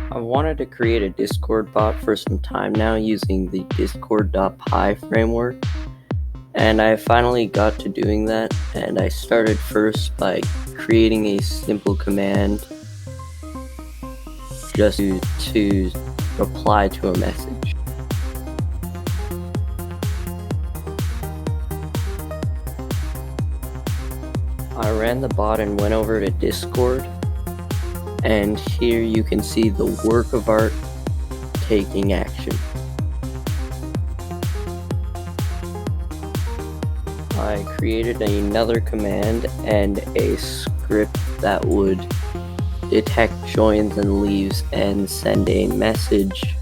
I wanted to create a Discord bot for some time now using the Discord.py framework, and I finally got to doing that. And I started first by creating a simple command just to reply to a message. I ran the bot and went over to Discord, and here you can see the work of art taking action. I created another command and a script that would detect joins and leaves and send a message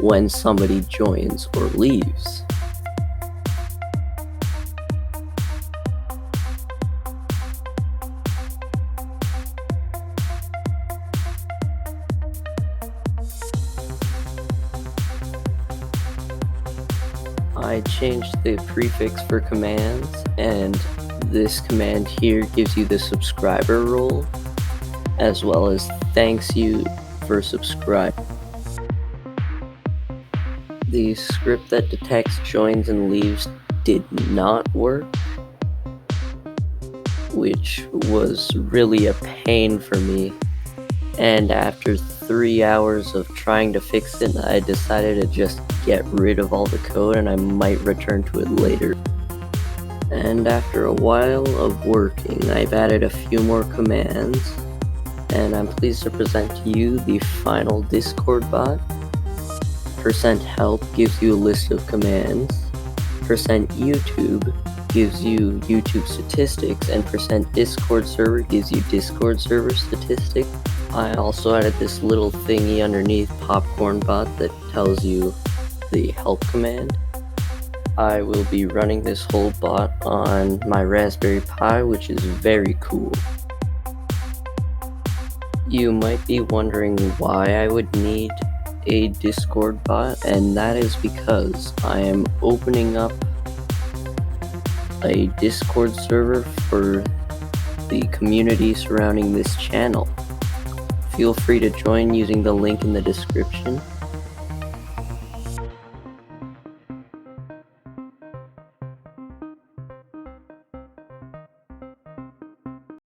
when somebody joins or leaves. I changed the prefix for commands, and this command here gives you the subscriber role, as well as thanks you for subscribing. The script that detects joins and leaves did not work, which was really a pain for me. And after 3 hours of trying to fix it, I decided to just get rid of all the code and I might return to it later. And after a while of working, I've added a few more commands, and I'm pleased to present to you the final Discord bot. %help gives you a list of commands. %YouTube gives you YouTube statistics, and %Discord server gives you Discord server statistics. I also added this little thingy underneath Popcorn Bot that tells you the help command. I will be running this whole bot on my Raspberry Pi, which is very cool. You might be wondering why I would need a Discord bot, and that is because I am opening up a Discord server for the community surrounding this channel. Feel free to join using the link in the description.